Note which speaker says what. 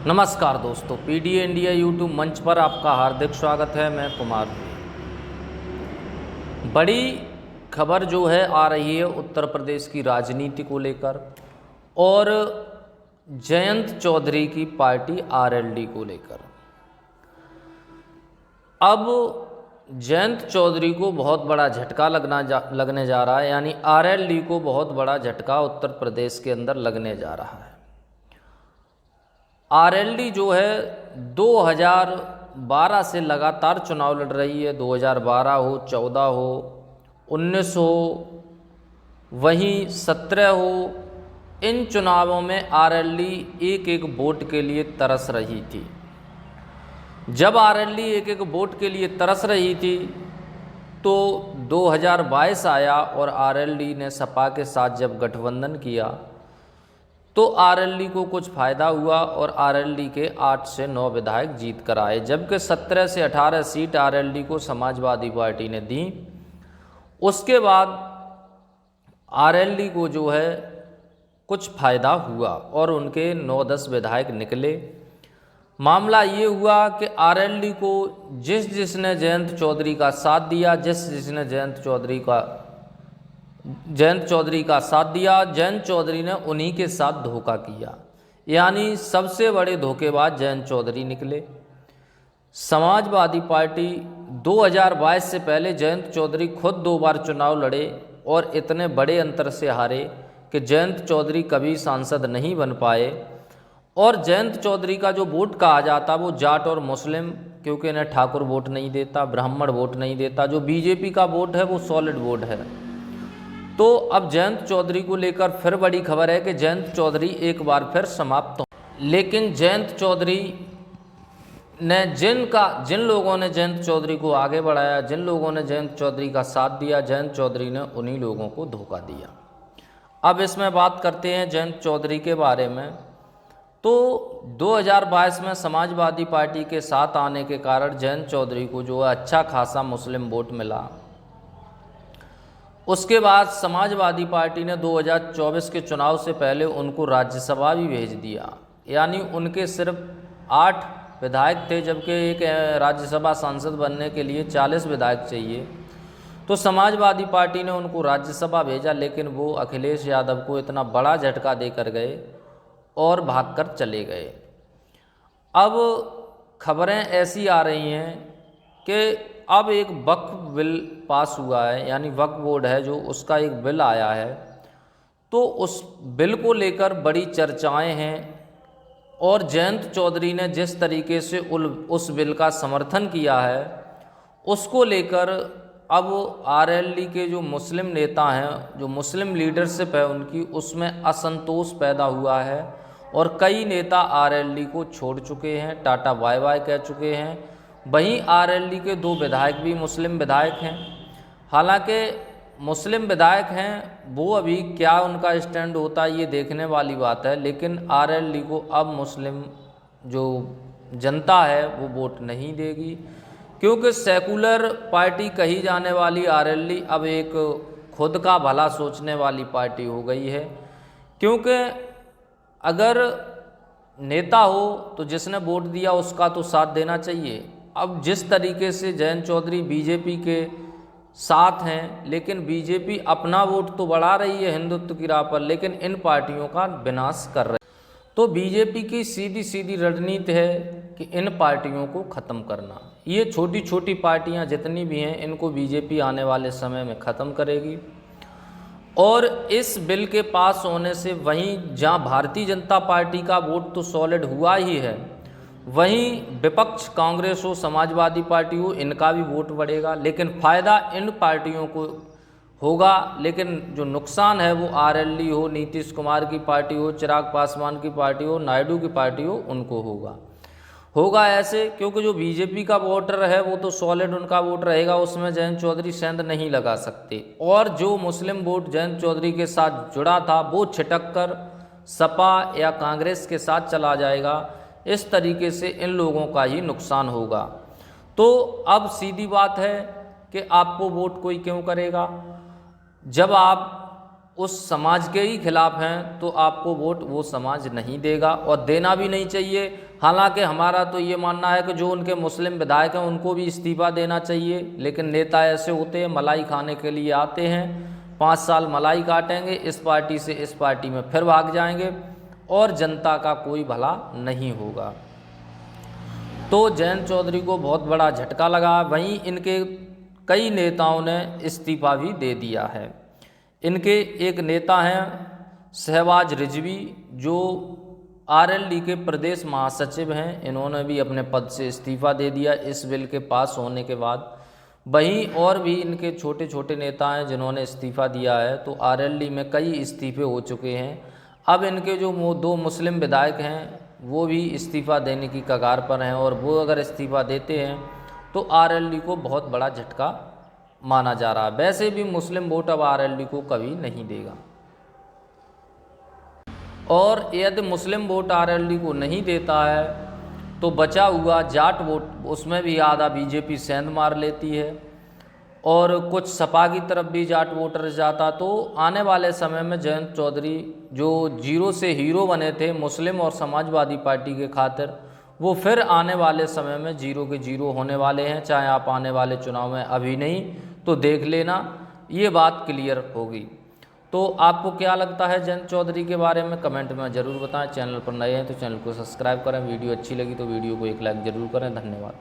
Speaker 1: नमस्कार दोस्तों, PDA India YouTube मंच पर आपका हार्दिक स्वागत है। मैं कुमार। बड़ी खबर जो है आ रही है उत्तर प्रदेश की राजनीति को लेकर और जयंत चौधरी की पार्टी आरएलडी को लेकर। अब जयंत चौधरी को बहुत बड़ा झटका लगने जा रहा है, यानी आरएलडी को बहुत बड़ा झटका उत्तर प्रदेश के अंदर लगने जा रहा है। आरएलडी जो है 2012 से लगातार चुनाव लड़ रही है। 2012 हो, 14 हो, 19 हो, वहीं 17 हो, इन चुनावों में आरएलडी एक एक वोट के लिए तरस रही थी। जब आरएलडी एक एक वोट के लिए तरस रही थी तो 2022 आया और आरएलडी ने सपा के साथ जब गठबंधन किया तो आरएलडी को कुछ फ़ायदा हुआ और आरएलडी के 8 से 9 विधायक जीत कर आए, जबकि 17 से 18 सीट आरएलडी को समाजवादी पार्टी ने दी। उसके बाद आरएलडी को जो है कुछ फ़ायदा हुआ और उनके 9-10 विधायक निकले। मामला ये हुआ कि आरएलडी को जिसने जयंत चौधरी का साथ दिया, जिसने जयंत चौधरी का साथ दिया, जयंत चौधरी ने उन्हीं के साथ धोखा किया, यानी सबसे बड़े धोखेबाज जयंत चौधरी निकले। समाजवादी पार्टी 2022 से पहले जयंत चौधरी खुद 2 बार चुनाव लड़े और इतने बड़े अंतर से हारे कि जयंत चौधरी कभी सांसद नहीं बन पाए। और जयंत चौधरी का जो वोट कहा जाता वो जाट और मुस्लिम, क्योंकि इन्हें ठाकुर वोट नहीं देता, ब्राह्मण वोट नहीं देता। जो बीजेपी का वोट है वो सॉलिड वोट है। तो अब जयंत चौधरी को लेकर फिर बड़ी खबर है कि जयंत चौधरी एक बार फिर समाप्त हो। लेकिन जयंत चौधरी ने जिन लोगों ने जयंत चौधरी को आगे बढ़ाया, जिन लोगों ने जयंत चौधरी का साथ दिया, जयंत चौधरी ने उन्हीं लोगों को धोखा दिया। अब इसमें बात करते हैं जयंत चौधरी के बारे में। तो 2022 में समाजवादी पार्टी के साथ आने के कारण जयंत चौधरी को जो है अच्छा खासा मुस्लिम वोट मिला। उसके बाद समाजवादी पार्टी ने 2024 के चुनाव से पहले उनको राज्यसभा भी भेज दिया, यानी उनके सिर्फ 8 विधायक थे, जबकि एक राज्यसभा सांसद बनने के लिए 40 विधायक चाहिए। तो समाजवादी पार्टी ने उनको राज्यसभा भेजा, लेकिन वो अखिलेश यादव को इतना बड़ा झटका देकर गए और भागकर चले गए। अब खबरें ऐसी आ रही हैं कि अब एक वक्फ बिल पास हुआ है, यानी वक्फ बोर्ड है जो उसका एक बिल आया है। तो उस बिल को लेकर बड़ी चर्चाएं हैं और जयंत चौधरी ने जिस तरीके से उस बिल का समर्थन किया है उसको लेकर अब आरएलडी के जो मुस्लिम नेता हैं, जो मुस्लिम लीडरशिप है उनकी, उसमें असंतोष पैदा हुआ है और कई नेता आरएलडी को छोड़ चुके हैं, टाटा बाय बाय कह चुके हैं। वहीं आरएलडी के 2 विधायक भी मुस्लिम विधायक हैं। हालांकि मुस्लिम विधायक हैं, वो अभी क्या उनका स्टैंड होता है ये देखने वाली बात है, लेकिन आरएलडी को अब मुस्लिम जो जनता है वो वोट नहीं देगी, क्योंकि सेकुलर पार्टी कही जाने वाली आरएलडी अब एक खुद का भला सोचने वाली पार्टी हो गई है। क्योंकि अगर नेता हो तो जिसने वोट दिया उसका तो साथ देना चाहिए। अब जिस तरीके से जयंत चौधरी बीजेपी के साथ हैं, लेकिन बीजेपी अपना वोट तो बढ़ा रही है हिंदुत्व की राह पर, लेकिन इन पार्टियों का विनाश कर रही है। तो बीजेपी की सीधी सीधी रणनीति है कि इन पार्टियों को ख़त्म करना। ये छोटी छोटी पार्टियां जितनी भी हैं इनको बीजेपी आने वाले समय में ख़त्म करेगी। और इस बिल के पास होने से वहीं जहां भारतीय जनता पार्टी का वोट तो सॉलिड हुआ ही है, वहीं विपक्ष कांग्रेस हो, समाजवादी पार्टी हो, इनका भी वोट बढ़ेगा। लेकिन फ़ायदा इन पार्टियों को होगा, लेकिन जो नुकसान है वो आरएलडी हो, नीतीश कुमार की पार्टी हो, चिराग पासवान की पार्टी हो, नायडू की पार्टी हो, उनको होगा ऐसे। क्योंकि जो बीजेपी का वोटर है वो तो सॉलिड उनका वोट रहेगा, उसमें जयंत चौधरी सेंध नहीं लगा सकते। और जो मुस्लिम वोट जयंत चौधरी के साथ जुड़ा था वो छिटक कर सपा या कांग्रेस के साथ चला जाएगा। इस तरीके से इन लोगों का ही नुकसान होगा। तो अब सीधी बात है कि आपको वोट कोई क्यों करेगा। जब आप उस समाज के ही खिलाफ हैं तो आपको वोट वो समाज नहीं देगा और देना भी नहीं चाहिए। हालांकि हमारा तो ये मानना है कि जो उनके मुस्लिम विधायक हैं उनको भी इस्तीफ़ा देना चाहिए, लेकिन नेता ऐसे होते हैं मलाई खाने के लिए आते हैं, 5 साल मलाई काटेंगे, इस पार्टी से इस पार्टी में फिर भाग जाएंगे और जनता का कोई भला नहीं होगा। तो जयंत चौधरी को बहुत बड़ा झटका लगा। वहीं इनके कई नेताओं ने इस्तीफ़ा भी दे दिया है। इनके एक नेता हैं शहबाज रिजवी, जो आरएलडी के प्रदेश महासचिव हैं, इन्होंने भी अपने पद से इस्तीफ़ा दे दिया इस बिल के पास होने के बाद। वहीं और भी इनके छोटे छोटे नेता हैं जिन्होंने इस्तीफ़ा दिया है, तो आरएलडी में कई इस्तीफ़े हो चुके हैं। अब इनके जो 2 मुस्लिम विधायक हैं वो भी इस्तीफ़ा देने की कगार पर हैं, और वो अगर इस्तीफ़ा देते हैं तो आरएलडी को बहुत बड़ा झटका माना जा रहा है। वैसे भी मुस्लिम वोट अब आरएलडी को कभी नहीं देगा, और यदि मुस्लिम वोट आरएलडी को नहीं देता है तो बचा हुआ जाट वोट, उसमें भी आधा बीजेपी सेंध मार लेती है और कुछ सपा की तरफ भी जाट वोटर जाता। तो आने वाले समय में जयंत चौधरी जो जीरो से हीरो बने थे मुस्लिम और समाजवादी पार्टी के खातिर, वो फिर आने वाले समय में जीरो के जीरो होने वाले हैं। चाहे आप आने वाले चुनाव में अभी नहीं तो देख लेना, ये बात क्लियर होगी। तो आपको क्या लगता है जयंत चौधरी के बारे में, कमेंट में ज़रूर बताएं। चैनल पर नए हैं तो चैनल को सब्सक्राइब करें, वीडियो अच्छी लगी तो वीडियो को एक लाइक ज़रूर करें। धन्यवाद।